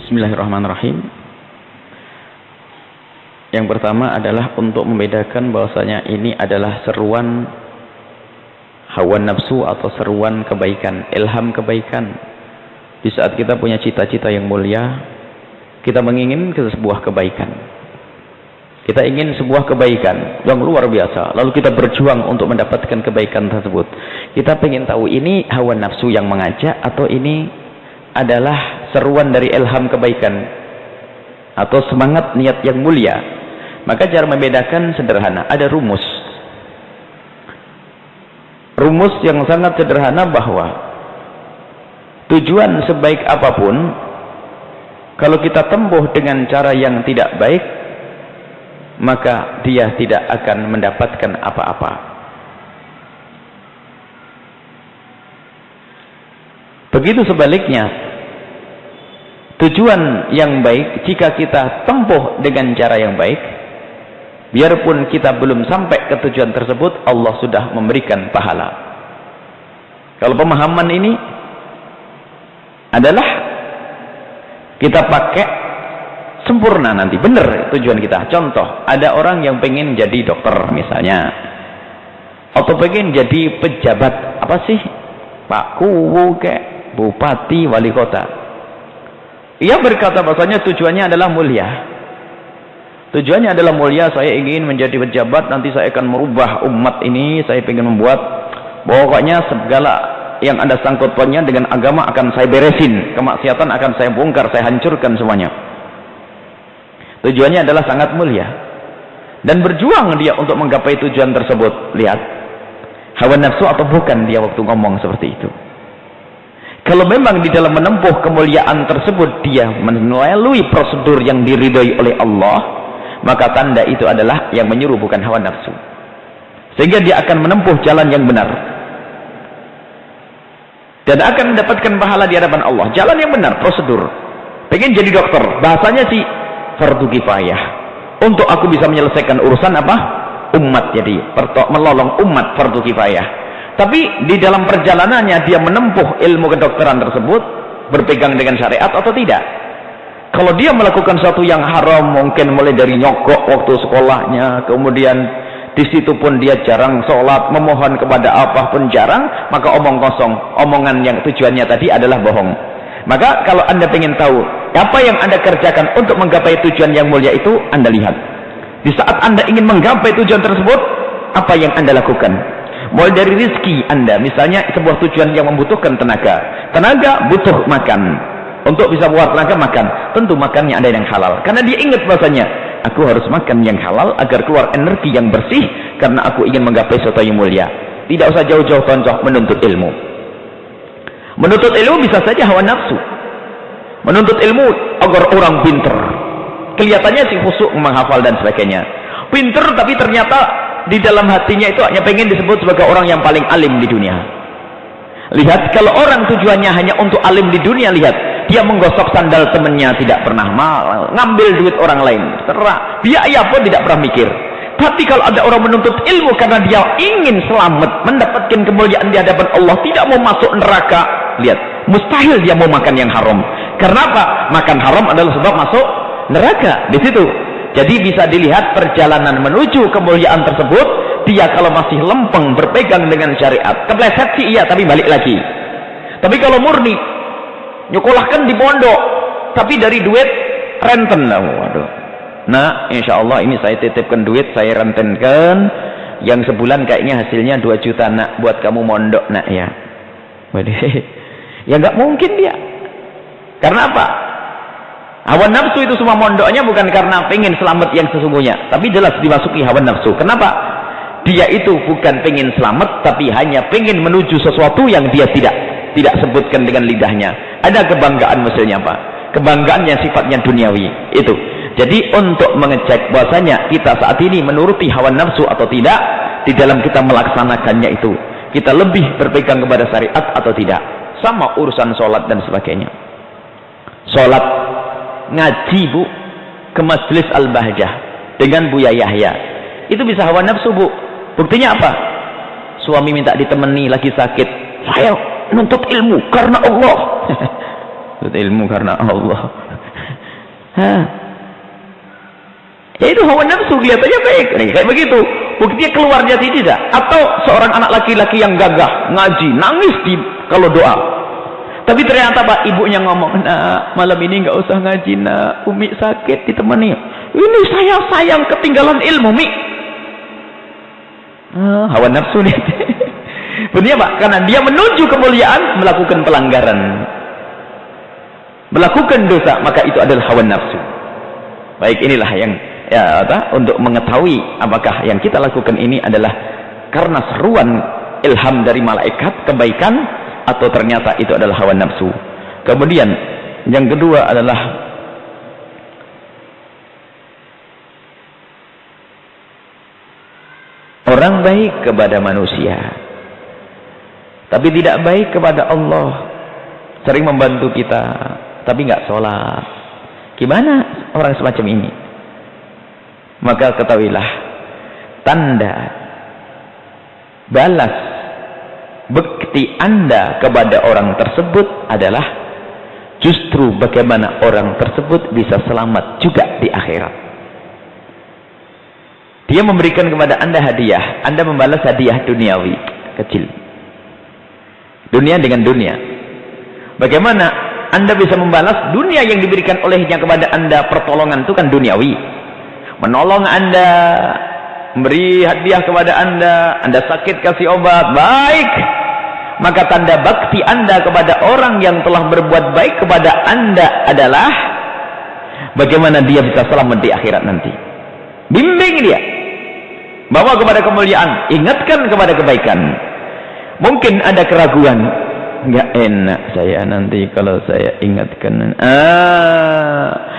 Bismillahirrahmanirrahim. Yang pertama adalah untuk membedakan bahwasanya ini adalah seruan hawa nafsu atau seruan kebaikan, ilham kebaikan. Di saat kita punya cita-cita yang mulia, kita menginginkan sebuah kebaikan. Kita ingin sebuah kebaikan yang luar biasa, lalu kita berjuang untuk mendapatkan kebaikan tersebut. Kita ingin tahu ini hawa nafsu yang mengajak atau ini adalah seruan dari ilham kebaikan atau semangat niat yang mulia. Maka cara membedakan sederhana, ada rumus yang sangat sederhana bahwa tujuan sebaik apapun kalau kita tempuh dengan cara yang tidak baik, maka dia tidak akan mendapatkan apa-apa. Begitu sebaliknya, tujuan yang baik jika kita tempuh dengan cara yang baik, biarpun kita belum sampai ke tujuan tersebut, Allah sudah memberikan pahala. Kalau pemahaman ini adalah kita pakai sempurna nanti, benar tujuan kita. Contoh, ada orang yang pengen jadi dokter misalnya, atau pengen jadi pejabat, apa sih, Pak Kuwu, kayak bupati, wali kota. Ia berkata bahasanya tujuannya adalah mulia. Tujuannya adalah mulia, saya ingin menjadi pejabat, nanti saya akan merubah umat ini, saya ingin membuat, pokoknya segala yang ada sangkut pautnya dengan agama akan saya beresin, kemaksiatan akan saya bongkar, saya hancurkan semuanya. Tujuannya adalah sangat mulia. Dan berjuang dia untuk menggapai tujuan tersebut. Lihat, hawa nafsu atau bukan dia waktu ngomong seperti itu. Kalau memang di dalam menempuh kemuliaan tersebut dia melalui prosedur yang diridhoi oleh Allah, maka tanda itu adalah yang menyuruh bukan hawa nafsu. Sehingga dia akan menempuh jalan yang benar. Dan akan mendapatkan pahala di hadapan Allah. Jalan yang benar, prosedur. Pengen jadi dokter, bahasanya sih fardu kifayah. Untuk aku bisa menyelesaikan urusan apa? Umat, jadi menolong umat, fardu kifayah. Tapi di dalam perjalanannya dia menempuh ilmu kedokteran tersebut berpegang dengan syariat atau tidak. Kalau dia melakukan sesuatu yang haram, mungkin mulai dari nyogok waktu sekolahnya, kemudian di situ pun dia jarang sholat, memohon kepada apa pun jarang, maka omong kosong, omongan yang tujuannya tadi adalah bohong. Maka kalau Anda ingin tahu apa yang Anda kerjakan untuk menggapai tujuan yang mulia itu, Anda lihat. Di saat Anda ingin menggapai tujuan tersebut, apa yang Anda lakukan? Mulai dari rizki Anda, misalnya sebuah tujuan yang membutuhkan tenaga. Tenaga butuh makan. Untuk bisa buat tenaga makan, tentu makannya ada yang halal. Karena dia ingat bahasanya, aku harus makan yang halal agar keluar energi yang bersih, karena aku ingin menggapai sesuatu yang mulia. Tidak usah jauh-jauh contoh menuntut ilmu. Menuntut ilmu bisa saja hawa nafsu. Menuntut ilmu agar orang pinter. Kelihatannya sih khusyuk menghafal dan sebagainya. Pinter tapi ternyata di dalam hatinya itu hanya pengen disebut sebagai orang yang paling alim di dunia. Lihat, kalau orang tujuannya hanya untuk alim di dunia, lihat, dia menggosok sandal temannya, tidak pernah mal, ngambil duit orang lain, terah, biaya pun tidak pernah mikir. Tapi kalau ada orang menuntut ilmu karena dia ingin selamat, mendapatkan kemuliaan di hadapan Allah, tidak mau masuk neraka, lihat, mustahil dia mau makan yang haram. Karena apa? Makan haram adalah sebab masuk neraka. Di situ. Jadi bisa dilihat perjalanan menuju kemuliaan tersebut, dia kalau masih lempeng berpegang dengan syariat, kepleset sih iya, tapi balik lagi. Tapi kalau murni, nyekolahkan di pondok, tapi dari duit renten, waduh. Nah, insya Allah ini saya titipkan duit, saya rentenkan, yang sebulan kayaknya hasilnya 2 juta nak, buat kamu mondok nak ya. Waduh, ya nggak mungkin dia. Karena apa? Hawa nafsu itu semua mondoknya bukan karena pengen selamat yang sesungguhnya, tapi jelas dimasuki hawa nafsu. Kenapa? Dia itu bukan pengen selamat, tapi hanya pengen menuju sesuatu yang dia tidak sebutkan dengan lidahnya. Ada kebanggaan misalnya apa? Kebanggaan yang sifatnya duniawi itu. Jadi untuk mengecek bahwasanya kita saat ini menuruti hawa nafsu atau tidak, di dalam kita melaksanakannya itu, kita lebih berpegang kepada syariat atau tidak. Sama urusan sholat dan sebagainya. Sholat, ngaji bu, ke Majlis Al-Bahjah dengan Buya Yahya, itu bisa hawa nafsu bu. Buktinya apa? Suami minta ditemani lagi sakit, saya nuntut ilmu karena Allah. Nuntut ilmu karena Allah. Ya itu hawa nafsu, kelihatannya baik. Nih, kayak begitu. Buktinya keluarnya tidak. Atau seorang anak laki-laki yang gagah, ngaji, nangis kalau doa. Tapi ternyata Pak, ibunya ngomong, "Nak, malam ini nggak usah ngaji, Nak. Umi sakit, ditemani." Ini saya sayang ketinggalan ilmu, Mi. Hawa nafsu nih. Benar Pak, karena dia menuju kemuliaan melakukan pelanggaran. Melakukan dosa, maka itu adalah hawa nafsu. Baik, inilah yang untuk mengetahui apakah yang kita lakukan ini adalah karena seruan ilham dari malaikat kebaikan atau ternyata itu adalah hawa nafsu. Kemudian yang kedua adalah orang baik kepada manusia tapi tidak baik kepada Allah, sering membantu kita tapi nggak sholat. Gimana orang semacam ini? Maka ketahuilah, tanda balas bekti Anda kepada orang tersebut adalah justru bagaimana orang tersebut bisa selamat juga di akhirat. Dia memberikan kepada Anda hadiah, Anda membalas hadiah duniawi kecil. Dunia dengan dunia. Bagaimana Anda bisa membalas dunia yang diberikan olehnya kepada Anda? Pertolongan itu kan duniawi. Menolong Anda, memberi hadiah kepada Anda sakit kasih obat, baik. Maka tanda bakti Anda kepada orang yang telah berbuat baik kepada Anda adalah bagaimana dia bisa selamat di akhirat nanti. Bimbing dia, bawa kepada kemuliaan, ingatkan kepada kebaikan. Mungkin ada keraguan, nggak enak saya nanti kalau saya ingatkan.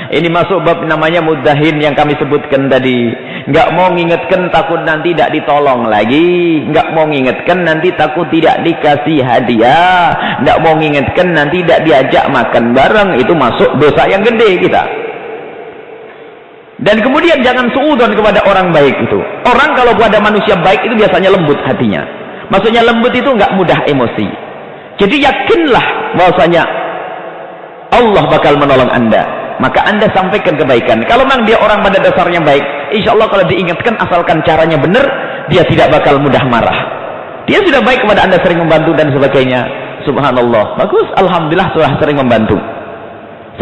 Ini masuk bab namanya mudahin yang kami sebutkan tadi. Nggak mau ngingetkan takut nanti tidak ditolong lagi. Nggak mau ngingetkan nanti takut tidak dikasih hadiah. Nggak mau ngingetkan nanti tidak diajak makan bareng. Itu masuk dosa yang gede kita. Dan kemudian jangan suudzon kepada orang baik itu. Orang kalau pada manusia baik itu biasanya lembut hatinya. Maksudnya lembut itu nggak mudah emosi. Jadi yakinlah bahwasanya Allah bakal menolong Anda. Maka Anda sampaikan kebaikan. Kalau memang dia orang pada dasarnya baik, insya Allah kalau diingatkan asalkan caranya benar, dia tidak bakal mudah marah. Dia sudah baik kepada Anda, sering membantu dan sebagainya. Subhanallah, bagus, alhamdulillah sudah sering membantu,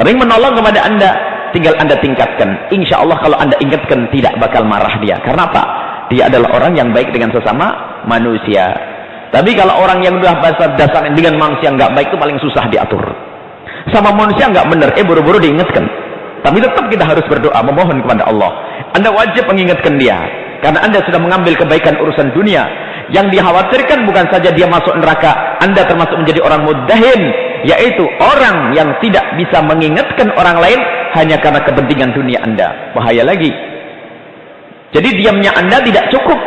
sering menolong kepada Anda. Tinggal Anda tingkatkan. Insya Allah kalau Anda ingatkan tidak bakal marah dia. Karena apa? Dia adalah orang yang baik dengan sesama manusia. Tapi kalau orang yang sudah dasarnya dengan manusia nggak baik itu paling susah diatur. Sama manusia nggak benar, buru-buru diingatkan. Tapi tetap kita harus berdoa, memohon kepada Allah. Anda wajib mengingatkan dia, karena Anda sudah mengambil kebaikan urusan dunia. Yang dikhawatirkan bukan saja dia masuk neraka, Anda termasuk menjadi orang mudahin, yaitu orang yang tidak bisa mengingatkan orang lain hanya karena kepentingan dunia Anda. Bahaya lagi. Jadi diamnya Anda tidak cukup.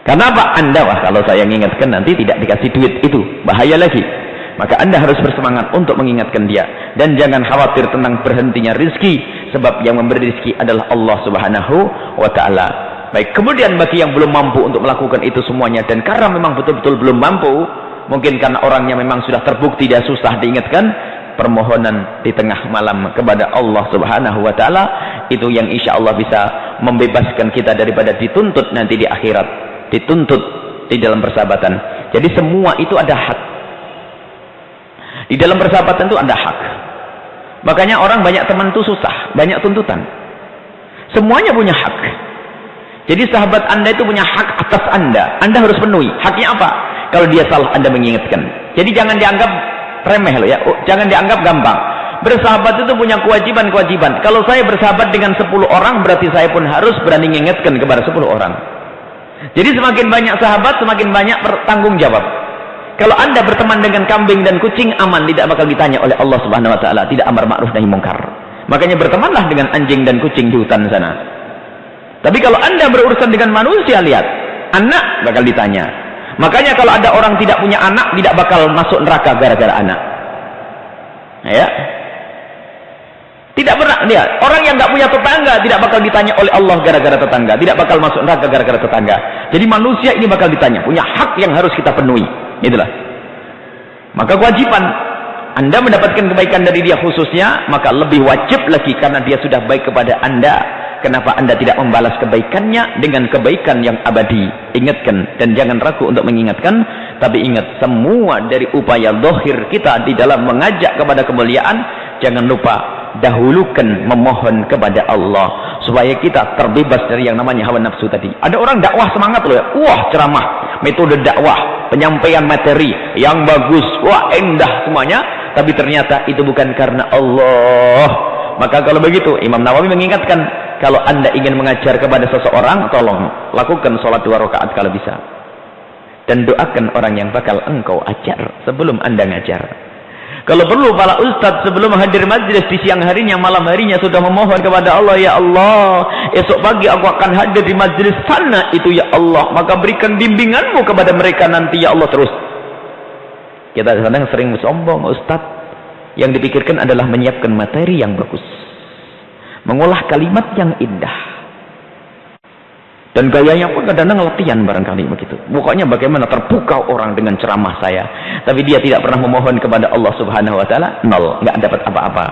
Karena apa? Anda, wah kalau saya mengingatkan nanti tidak dikasih duit, itu bahaya lagi. Maka Anda harus bersemangat untuk mengingatkan dia. Dan jangan khawatir tentang berhentinya rizki. Sebab yang memberi rizki adalah Allah subhanahu wa ta'ala. Baik, kemudian bagi yang belum mampu untuk melakukan itu semuanya. Dan karena memang betul-betul belum mampu. Mungkin karena orangnya memang sudah terbukti dia susah diingatkan. Permohonan di tengah malam kepada Allah subhanahu wa ta'ala. Itu yang insya Allah bisa membebaskan kita daripada dituntut nanti di akhirat. Dituntut di dalam persahabatan. Jadi semua itu ada hak. Di dalam persahabatan itu ada hak. Makanya orang banyak teman itu susah, banyak tuntutan. Semuanya punya hak. Jadi sahabat Anda itu punya hak atas Anda. Anda harus penuhi. Haknya apa? Kalau dia salah, Anda mengingatkan. Jadi jangan dianggap remeh loh ya. Jangan dianggap gampang. Bersahabat itu punya kewajiban-kewajiban. Kalau saya bersahabat dengan 10 orang, berarti saya pun harus berani mengingatkan kepada 10 orang. Jadi semakin banyak sahabat, semakin banyak bertanggung jawab. Kalau Anda berteman dengan kambing dan kucing, aman, tidak bakal ditanya oleh Allah subhanahu wa ta'ala, tidak amar ma'ruf nahi mungkar. Makanya bertemanlah dengan anjing dan kucing di hutan sana. Tapi kalau Anda berurusan dengan manusia, lihat, anak bakal ditanya. Makanya kalau ada orang tidak punya anak, tidak bakal masuk neraka gara-gara anak. Ya. Tidak pernah, lihat, orang yang nggak punya tetangga tidak bakal ditanya oleh Allah gara-gara tetangga, tidak bakal masuk neraka gara-gara tetangga. Jadi manusia ini bakal ditanya, punya hak yang harus kita penuhi. Itulah. Maka kewajiban Anda mendapatkan kebaikan dari dia khususnya, maka lebih wajib lagi karena dia sudah baik kepada Anda. Kenapa Anda tidak membalas kebaikannya dengan kebaikan yang abadi? Ingatkan dan jangan ragu untuk mengingatkan. Tapi ingat, semua dari upaya zahir kita di dalam mengajak kepada kemuliaan, jangan lupa dahulukan memohon kepada Allah supaya kita terbebas dari yang namanya hawa nafsu tadi. Ada orang dakwah semangat loh ya, wah ceramah, metode dakwah, penyampaian materi yang bagus, wah indah semuanya, tapi ternyata itu bukan karena Allah. Maka kalau begitu, Imam Nawawi mengingatkan, kalau Anda ingin mengajar kepada seseorang, tolong lakukan sholat 2 rakaat kalau bisa, dan doakan orang yang bakal engkau ajar sebelum Anda ngajar. Kalau perlu para ustadz sebelum hadir majlis di siang harinya, malam harinya sudah memohon kepada Allah, ya Allah, esok pagi aku akan hadir di majlis sana itu ya Allah, maka berikan bimbinganmu kepada mereka nanti ya Allah. Terus kita kadang sering sombong, ustadz yang dipikirkan adalah menyiapkan materi yang bagus, mengolah kalimat yang indah, dan gayanya pun kadang-kadang latihan barangkali begitu. Pokoknya bagaimana terpukau orang dengan ceramah saya, tapi dia tidak pernah memohon kepada Allah Subhanahu wa taala, nol, nggak dapat apa-apa.